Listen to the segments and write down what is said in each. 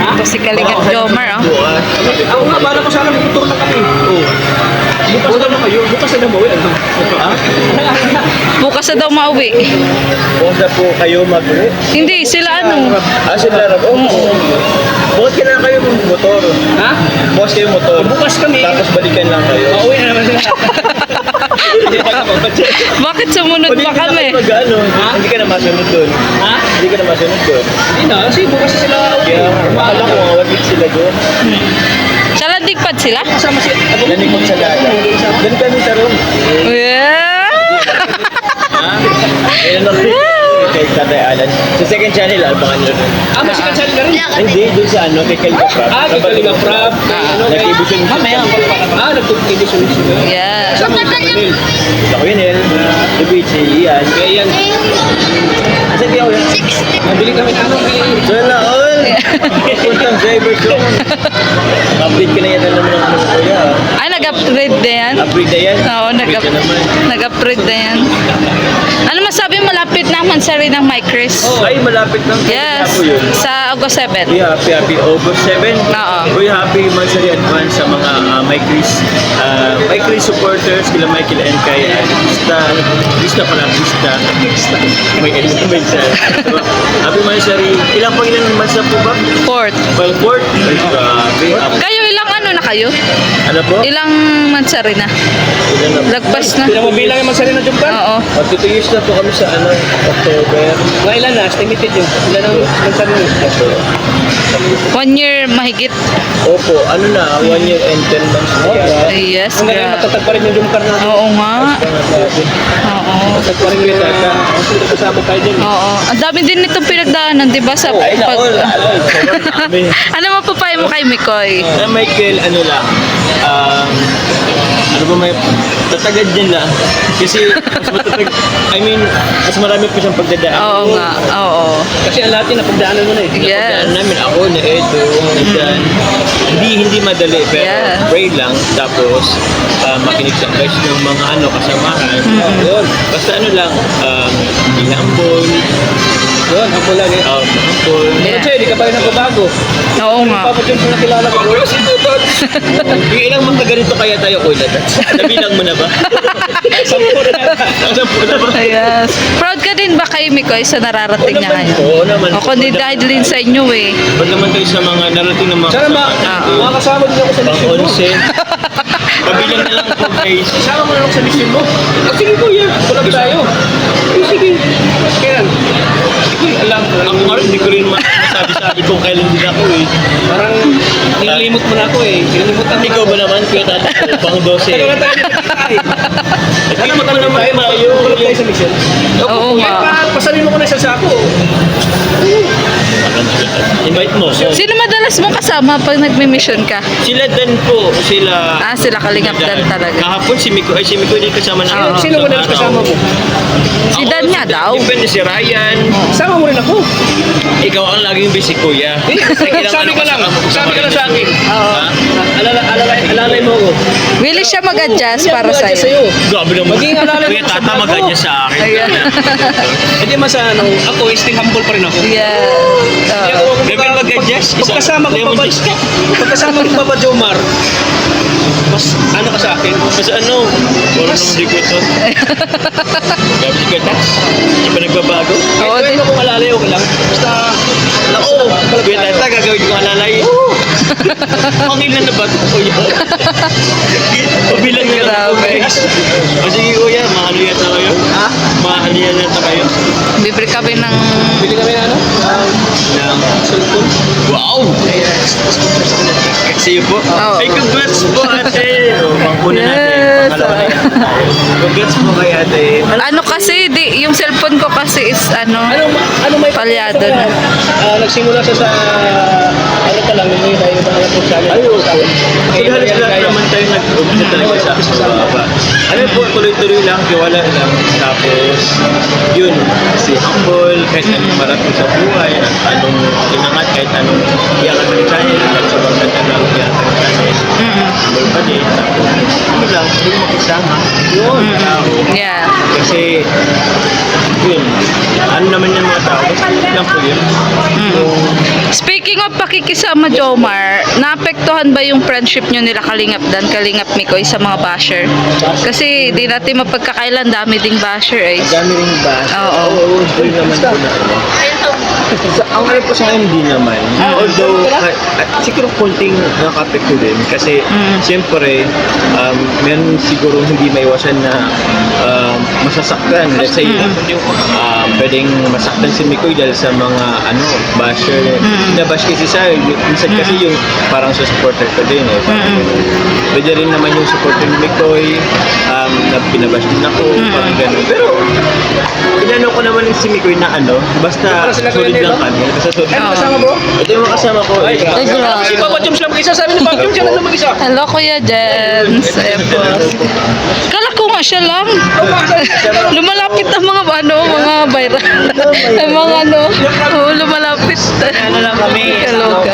Ito si Kalingap Jomar, oh. Ako nga, bala ko sana magtutur na kami. Bukas na kayo. Bukas na ba? Bukas na daw mauwi. Bukas na po kayo mag-uwi. Hindi, sila ano. Sila rin. Bukas ka na kayo motor. Ha? Bukas kayo motor. Bukas kami. Tapos balikan lang kayo. Pauwi na naman sila. Bakit sumunod pa kami? Hindi ka na masunod doon. Ha? Hindi ka na masunod doon. Hindi na. Kasi bukas na sila. Kaya akala ko mga wagig sila doon. Sa Landigpad sila? Kasama si... Lanig mo sa dada. Doon kami sa room. Yeah! Ayun lang. Kay Tatay Alan. Sa second channel, abangan nyo doon. Mas kansal na rin. Hindi, doon sa ano, kay Kalingap Prab. Kay Kalingap Prab. Nag-ibig Mamaya. Nag-ibig Yeah. Ako yun, David, si Ian. Kaya yan. Asan di ako yan? Nabili kami na ano. Sana all! Puntang driver ko. Update ka na yan naman ng mga kuya. Ay, nag-upgrade na yan? Upgrade na yan? Oo, Upgrade ka naman. nag-upgrade na yan. Ano masabi, malapit naman sa rin ng My Chris? Ay, malapit ng Yes, po yun. sa August 7. Happy August 7. Oo. Uy, happy monthsary advance sa mga My Chris supporters, kila Michael and kay Krista pala, Krista. May sa. Happy monthsary. Ilang months na po ba? 4th. Well, 4th. Ay, grabe. Kayo, ilang ano na kayo? Ano po? Ilang mansari na? Ilan na? Lagpas na. Hindi mo bilang yung magsari na jumpan? Oo. Mag 2 years na po kami sa October. Mga ilan na? Estimated yun. Ilan ang magsari na? 1 year mahigit. Opo, ano na, 1 year and 10 months na yan. Ay, yes, Ang galing grabe. matatag pa rin yung jumpan na. Oo nga. Oo. Matatag pa rin yung tata. Kasi kasama tayo dyan. Oo. Ang dami din nitong pinagdaanan, di ba? Sa Ay, pag... naol, sobrang dami. Ano mapapayo mo kay Mikoy? Michael, ano lang, ano ba may tatagad din lang. Kasi mas matatag, I mean, mas marami pa siyang pagdadaan. Oo nga. Oo. Kasi ang lahat yun, napagdaanan mo na eh. Yes. Pagdadaan namin, ako, na Edo, Dan. Hindi madali, pero Yeah. pray lang. Tapos, makinig sa advice ng mga kasamahan. Yun. Basta ano lang, humble. Yun, ako lang eh. Humble. Yeah. Pero di ka pa rin nagbabago. Oo nga. Papa Jun po nakilala ko. Wala si Tutot. Yung ilang mga ganito kaya tayo, Kuya Tats. Nabilang mo na ba? Sampo na natin. Sampo na ba? Yes. Proud ka din ba kay Mikoy sa nararating niya ngayon? Oo naman. O kundi dahil din sa inyo eh. Ba't naman kayo sa mga narating ng mga Sana makakasama din ako sa mission mo. pang-onsen? Pabilang na lang po guys. Kasama mo na ako sa mission mo. Sige kuya, kulab tayo. Sige. Kailan? Sige, alam ko. Ako nga rin, hindi ko rin masabi-sabi kung kailan din ako eh. Parang nilimot mo na ako eh. Nilimutan mo Ikaw ba naman, Kuya Tats? Pang 12. Ano nga tayo nagkakay? Ano mo naman tayo? Kulab tayo sa mission. Oo nga. Pasalin mo ko na sa sako. Invite mo. Sino madalas mong kasama pag nagmi-mission ka? Sila Dan po. Sila... Sila Kalingap Dan talaga. Kahapon si Miko. Ay, si Miko din kasama na. Sino mo na kasama mo? Si Dan nga daw. Depende si Ryan. Sama mo rin ako. Ikaw ang laging busy, Kuya. Sabi ka lang. Sabi ka lang sa akin. Ha? Alalay mo ako. Willing siya mag-adjust para Hindi ako sa'yo. sa'yo. Grabe naman. Maging alalay Kuya mo sa Tata, vlog mo. mag-adjust sa akin. Ayan. Hindi mas ako still humble pa rin ako. Yeah. Hindi Oo. ako Level mag-adjust. Pagkasama ko pa ba? Pagkasama ko pa ba Jomar? Mas ano ka sa akin? Mas ano? Wala nang hindi ko ito. Grabe si Kuya Tats. Hindi pa nagbabago. Oo, Kahit di- ko kung alalay okay lang. Basta Oo. Kuya Tata, gagawin ko alalay. Ang ilan na ba ito, Kuya? Pabilang na lang ako, Grabe. guys. O sige, Kuya, mahalo yata kayo. Ha? Mahalo yata kayo. Bibili kami ng... Bili kami na ano? Cellphone. Wow! See you po. Oo. Ay, congrats po, ate. O, panguna natin. Yes. Pangalawa na yan. Congrats po kay ate. Ano kasi, yung cellphone ko kasi is Ano may palyado na. Nagsimula siya sa ano pa lang may tayo ng alam ko sa akin. Ay, okay. Kasi halos lahat naman tayo nag-umpisa talaga sa baba. Ano po, tuloy-tuloy lang, tiwala lang. Tapos, yun, si humble, kahit anong marating sa buhay, at anong inangat, kahit anong iyakan ng channel, at sobrang ganda ng iyakan ng channel. available pa din. Ano lang, hindi ko makisama. Yun, tao. Yeah. Kasi, yun, ano naman yung mga tao, basta lang po yun. Speaking of pakikisama, Jomar, naapektuhan ba yung friendship nyo nila Kalingap Dan, Kalingap Mikoy sa mga basher? Kasi di natin mapagkakailan, dami ding basher eh. Dami rin ba? Oo. Hindi naman po na ano. Ang ano po sa akin, hindi naman. Although, siguro konting nakapekto din. Kasi, siyempre, meron siguro hindi maiwasan na masasaktan. Let's say, pwedeng masaktan si Mikoy dahil sa mga basher. Nabash kasi siya. Minsan kasi yung parang sa supporter ko din eh. Pwede rin naman yung supporter ni Mikoy, na pinabash din ako, parang gano'n. Pero, inano ko naman si Mikoy na basta solid lang kami. Basta solid lang Kasama bro? Ito yung mga kasama ko. Ay, grabe. Si Papa Joms lang mag-isa. Sabi ni Papa Joms, siya lang mag-isa. Hello, Kuya Jens. Kala ko nga siya lang. Lumalapit ang mga mga viral. Ang mga lumalapit. Ano lang kami, Kaloka.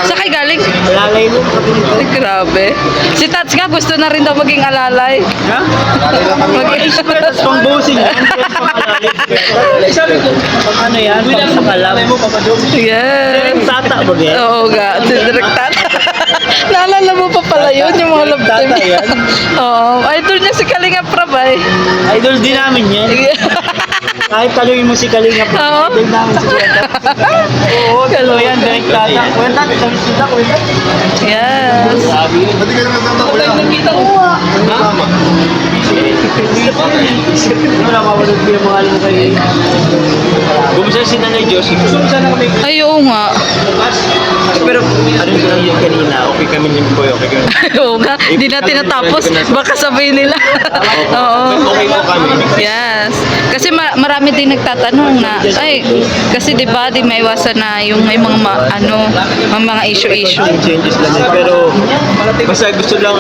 Sa kay galing? Lalay mo kami. Ay, grabe. Si Tats nga gusto na rin daw maging alalay. Ha? Mag- Pang bossing yan. Sabi ko, Ano yan? Pang sakalam. mo Papa Joms. Yes. Tata ba yan? Oo nga, si Direk Tata. Naalala mo pa pala yun, yung mga love team. Tata yan? Oo, idol niya si Kalinga Prabay. Idol din namin yan. Kahit tanungin mo si Kalinga pa. Oo. Idol namin si Kuya. Oo, talo yan. Direct tata. Kwenta, sabi sila, kwenta. Yes. Sabi. Pati ka naman sama ko lang. Nakita ko. Tama. Wala mawalog ko yung mga alam kayo. Bumisa si Nanay Josie. Sana kami. Ay, oo nga. Pero ano ko lang yun kanina, okay kami ni Boy, okay kami. Oo nga, hindi natin natapos. Baka sabihin nila. Oo. Okay po kami. Yes. Kasi marami din nagtatanong na, ay, kasi di ba, di maiwasan na yung may mga mga issue-issue. Changes lang yun. Pero basta gusto lang,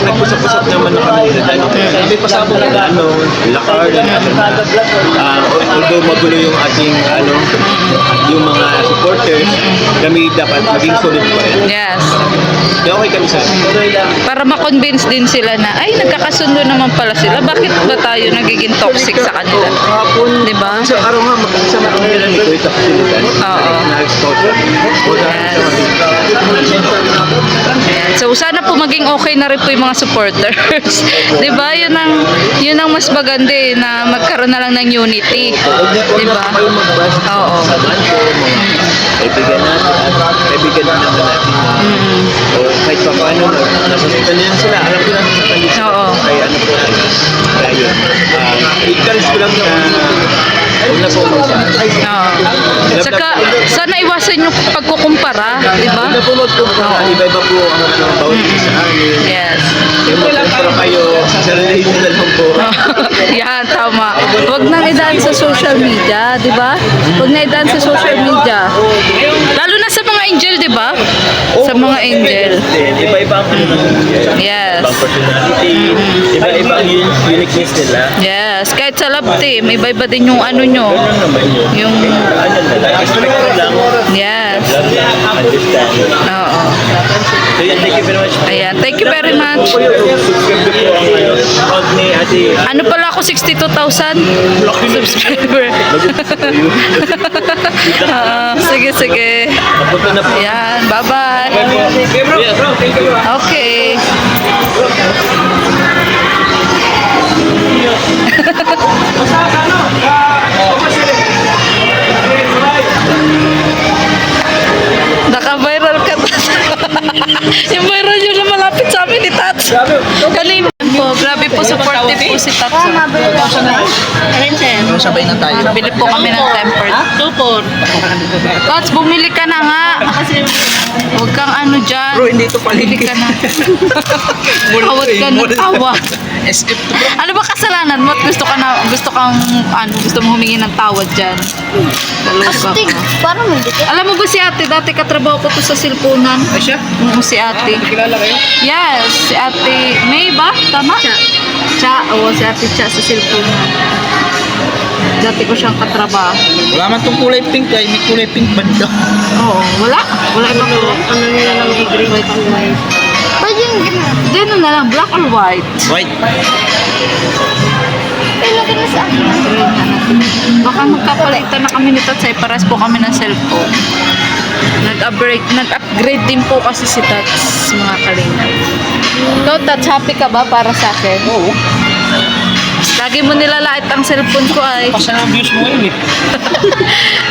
nagpusap-pusap naman na kami sa dano. Sabi pa sa ako na lakar, although magulo yung ating yung mga supporters, kami dapat maging solid pa rin. Yes. Kaya okay kami sa Para ma-convince din sila na, ay, nagkakasundo naman pala sila. Bakit ba tayo nagiging toxic sa kanila? Kahapon, Di ba? sa araw nga, mag-isama kami nila ni Kuya sa facilitan. Oo. Nag-scout. Yes. So, sana po maging okay na rin po yung mga supporters. Di ba? Yun ang mas maganda eh, na magkaroon na lang ng unity. Di ba? Oo. Samahan ko, mga kaibigan natin, kaibigan na naman natin. O kahit pa paano, nasasaktan nila sila. Alam ko na nasasaktan nila sila. Oo. Kaya po na. Kaya yun. Encourage ko lang na huwag na po mag-say. Oo. Saka, sana iwasan yung pagkukumpara. Di ba? Huwag na po mag-kumpara. Iba-iba po ang bawat isa sa amin. Yes. Kaya mag-kumpara kayo. Sarili nyo na lang po. Yan, tama. Huwag nang idaan sa social media, di ba? Huwag na idaan sa social media. Lalo na sa mga angel, di ba? Sa mga angel. Iba-iba ang ano ng Yes. ibang personality. Iba-iba ang uniqueness nila. Yes. Kahit sa love team, iba-iba din yung ano nyo. Ganun naman yun. Yung, Ano na, respect lang. yes. Love lang, understand. Oo. So yan, thank you very much. Ayan. Thank you very much. Subscribe ko po ang account ni Ate. Ano pala ako, 62,000 subscriber. Sige, sige. Napunta na po. Ayan. Bye-bye. Okay bro, bro, thank you. Okay. Naka-viral ka. Yung viral yun na malapit sa amin ni Tats. Kanina po, grabe po supportive po si Tats. Sabay na tayo. Bili po kami ng tempered. Tupor. Tats, bumili ka na nga. Huwag kang ano dyan. Bro, hindi ito Bili palengke. ka na. Tawad ka na tawa. SF to bro. Ano ba kasalanan mo at gusto mo humingi ng tawad dyan? Kaloka ka. Parang hindi ko. Alam mo ba si ate, dati katrabaho ko to sa silpunan. Ay siya? Oo, si ate. Kilala kayo? Yes, si ate May ba? Tama? Cha. Oo, si ate Cha sa silpunan. Dati ko siyang katrabaho. Wala man tong kulay pink ay may kulay pink ba dito? Oo, wala. Wala ibang kulay. Ano nila lang i-green white and white. Pwede yung gano'n. Dino na lang, black or white? White. Ilagay mo sa akin. Baka magkapalitan na kami nito sa paras po kami ng cellphone. Nag-upgrade din po kasi si Tats, mga kalingap. Ikaw, Tats, happy ka ba para sa akin? Oo. Lagi mo nilalait ang cellphone ko ay. Kasi ang views mo ngayon eh.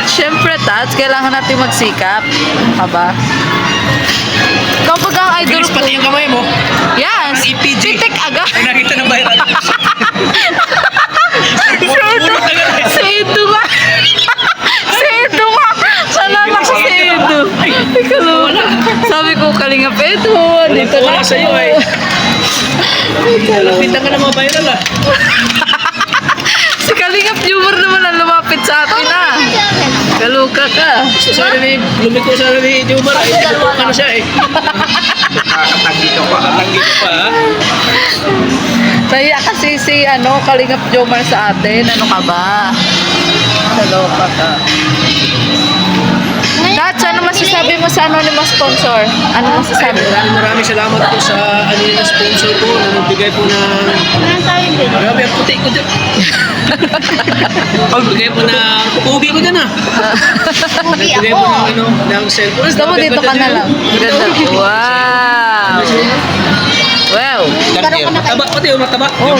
Siyempre, Tats, kailangan natin magsikap. Ka ba? Ikaw ba ang idol Bilis ko? pati yung kamay mo. Yes! Ang EPG. Titik agad! Ay, nakita na viral. Si Edu nga! Si Edu nga! Salamat ko si Edu! Ikaw sabi ko, Kalingap Edu, dito na Wala ako. sa'yo eh. Lapitan ka na mga viral ah. Si Kalingap Jumar naman ang lumapit sa atin ah. Kaluka ka. Gusto sana ni, lumiko sana ni Jumar ay tinutok ka na siya eh. Kakatanggi ka pa. Kakatanggi ka pa ah. Naya kasi si Kalingap Jumar sa atin. Ano ka ba? Kaluka ka. Tats, ano masasabi mo sa anonymous sponsor? Ano masasabi mo? Maraming salamat po sa na sponsor ko na nagbigay po ng Ano tayo din? grabe ang puti ko dyan. Nagbigay po na pugi ko dyan ah. Pugi Nagbigay ako. po ng cellphone. Gusto mo dito ka na lang. Ganda. Wow! Wow! Mataba pati oh, mataba. Oh,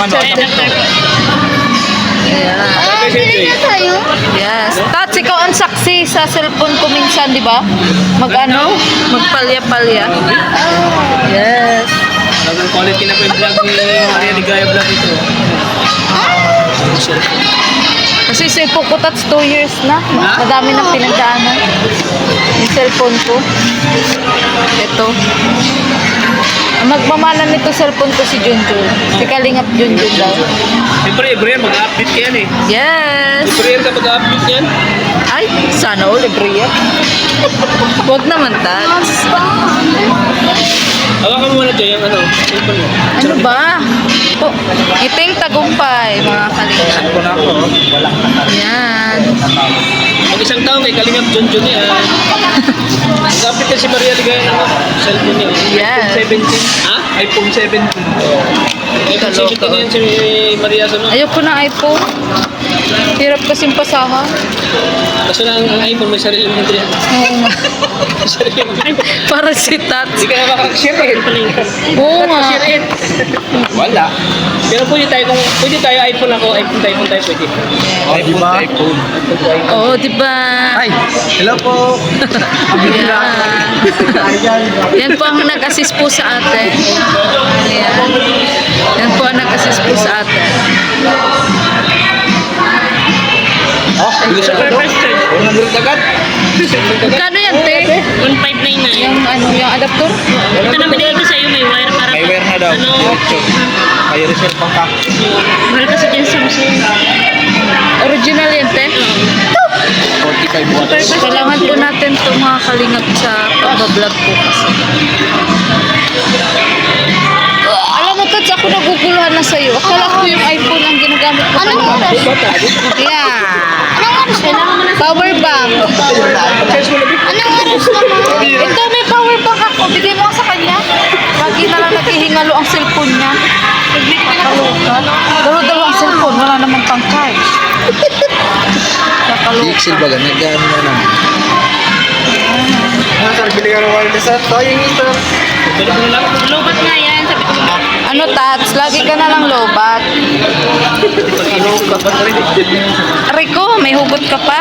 Ayan. Ah, pili na tayo. Yes. Tats, ikaw ang saksi sa cellphone ko minsan, di ba? Magpalya-palya. Yes. Talagang quality na po yung vlog ni Maria Ligaya vlog ito. Kasi cellphone ko, Tats, 2 years na. Madami na pinagdaanan. Yung cellphone ko. Ito. Ang magmamalan nito cellphone ko si Junjun. Si Kalingap Junjun daw. Siyempre, every year mag-update ka yan eh. Yes! Every year ka mag-update yan. Ay, sana all libre yan. Huwag naman, Tats. Hawakan mo muna ito yung cellphone mo. Ano ba? Oh, iting tagumpay, mga kalingap. Ako na ako. Yan. Mag isang taon kay Kalingap Junjun yan. Mag-update ka si Maria Ligaya ng cellphone niya. Yes. iPhone 17. Ha? iPhone 17. iPhone 17 na yan si Maria Sono. Ayoko na iPhone. Hirap kasing pasahan. Kaso lang ang iPhone may sarili mo yan. Oo nga. Sarili mo. Para si Tats. Hindi ka na makakashare eh. Oo nga. Share it. Wala. Pero pwede tayo iPhone ako, iPhone tayo pwede. iPhone. Oo, di ba? Ay, hello po. Yan. Yan po ang nag-assist po sa atin. Yan. Yan po ang nag-assist po sa atin. Bilis ako daw. 100 agad. Kano yan, te? 1599. Yung yung adapter? Ito na binigay ko sa'yo, may wire para May wire na daw. May reserve pang ka. Mahal kasi dyan Samsung. Original yan, te? 45 watts. Kailangan po natin ito mga kalingap sa pagbablog po kasi. Alam mo, Tats, ako naguguluhan na sa'yo. Akala ko yung iPhone ang ginagamit ko Anong kanina. oras? Yeah. Anong oras na? Power bank. Anong oras naman? Ito, may power bank ako. Bigay mo sa kanya. Lagi na lang naghihingalo ang cellphone niya. Kakaluka. Dalo-dalo ang cellphone. Wala namang pangkay. Kakaluka. ba ganun? Gano'n na naman. Sir, bili ka ng wireless at tayong ito. Lobat nga yan, sabi ko. Ano, Tats? Lagi ka na lang lobat. Rico, may hugot ka pa.